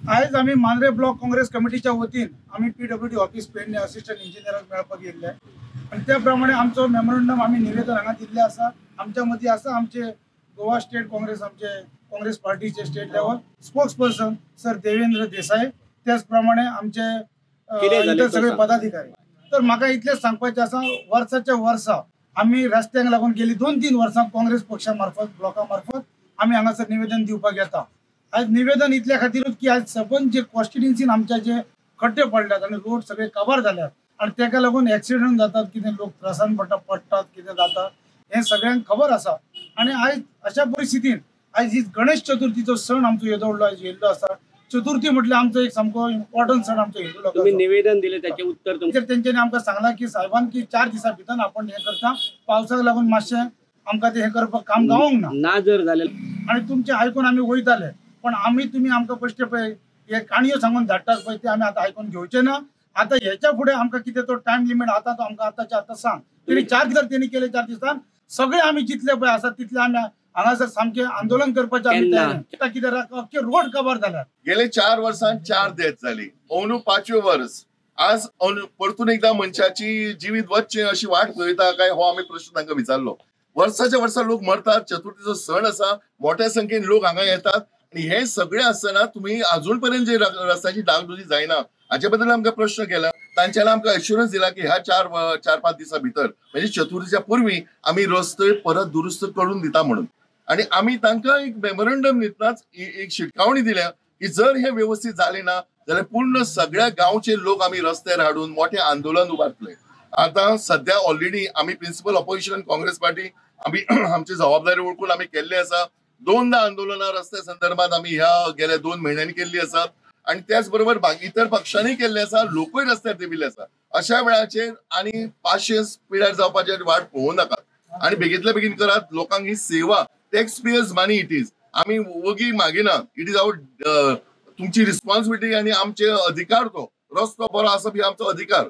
आज आम्ही मांद्रे ब्लॉक काँग्रेस कमिटीच्या वतीन आम्ही PWD office Pedne assistant engineer मेळपाक गेल्ले आणि त्याप्रमाणे आमचो मेमोरंडम आम्ही निवेदन हांगा दिल्ले आसा। आमच्या मदीं आसा आमचे गोवा स्टेट काँग्रेस आमचे काँग्रेस पार्टीचे state level spokes person sir Devendra Desai, त्याचप्रमाणे आमचे इतर सगळे पदाधिकारी। तर म्हाका इतलेच सांगपाचें आसा, वर्साच्या वर्सा आम्ही रस्त्यांक लागून गेली 2-3 वर्सां काँग्रेस पक्षामार्फत ब्लॉकामार्फत आम्ही हांगासर निवेदन दिवपाक येता। आज निवेदन इतल्या खातीरूच की आज सबंद जे कॉन्स्टिट्युन्सीन आमच्या जे खड्डे पडल्यात आणि रोड सगळे कवर झाल्यात आणि ताका लागून ॲक्सिडेंट जातात, कितें लोक त्रासान पडटात, कितें जाता हे सगळ्यांक खबर आसा। आणि आज अशा परिस्थितीन आज ही गणेश चतुर्थीचो सण आमचो येयल्लो आसा। चतुर्थी म्हटल्यार आमचो एक सामको इम्पॉर्टंट सण आमचो हिंदू लोकांचो। तुम्ही निवेदन दिले त्याचे उत्तर तेंच्यांनी आमकां सांगला की साहेबान की 4 दिसां भितर आपण हे करता, पावसाक लागून मातशें आमकां ते हे करपाक काम जावंक ना जर झालेलं आणि तुमचे आयकून आम्ही वयताले, पण तुम्ही आमकां पश्चे पळय हे काणयो सांगून धाडटात पळय ते आमी आतां आयकून घेवचे ना। आता ह्याच्या फुडें आमकां कितें तो टायम लिमीट आता तो आमकां आतांच्या आतां सांग। तेणी 4 दिसां तेणी केले, 4 दिसान सगळे आमी जितले पळय आसा तितले आमी हांगासर सामके आंदोलन करपाचें आमी तयार कितें अख्खे रोड कवर जाल्यात। गेले 4 वर्सांत 4 डेथ जाली, अंदू 5वें वर्स। आज परतून एकदा मनशाची जिवीत वचचे अशी वाट पळयता काय हो आमी प्रश्न तांकां विचारलो। वर्साच्या वर्सा लोक मरतात, चतुर्थीचो सण आसा, मोठ्या संख्येन लोक हांगा येतात आणि हे सगळे आसतना तुम्ही अजून पर्यंत जे रस्त्याची डागडुजी जायना हाचे बद्दल आमकां प्रश्न केला। तांच्यानी आमकां एश्युरन्स दिला की ह्या 4-5 दिसां भितर म्हणजे चतुर्थीच्या पूर्वी आमी रस्ते परत दुरुस्त करून दिता म्हणून। आणि आमी तांकां एक मेमोरंडम दितनाच एक शिटकावणी दिल्या की जर हे व्यवस्थित जाले ना जाल्यार पूर्ण सगळ्या गांवचे लोक आमी रस्त्यार हाडून मोठे आंदोलन उबारतले। आता सध्या ऑलरेडी आमी प्रिन्सिपल ऑपोजिशन काँग्रेस पार्टी आमी आमची जबाबदारी ओळखून आमी केल्ले आसा। 2दा आंदोलनां रस्त्या संदर्भात आमी ह्या गेल्या 2 म्हयन्यांनी केल्ली आसात आणि त्याच बरोबर इतर पक्षांनी केल्ले आसा, लोकूय रस्त्यार देविल्ले आसा। अशा वेळाचेर आनी 500 पिड्यार जावपाची वाट पळोवं नाका आणि बेगीतल्या बेगीन करात। लोकांक ही सेवा tax pairs money it is, आमी वगी मागिना, इट इज आवर तुमची रिस्पॉन्सिबिलिटी आणि आमचे अधिकार। तो रस्तो बरो आसप ही आमचो अधिकार।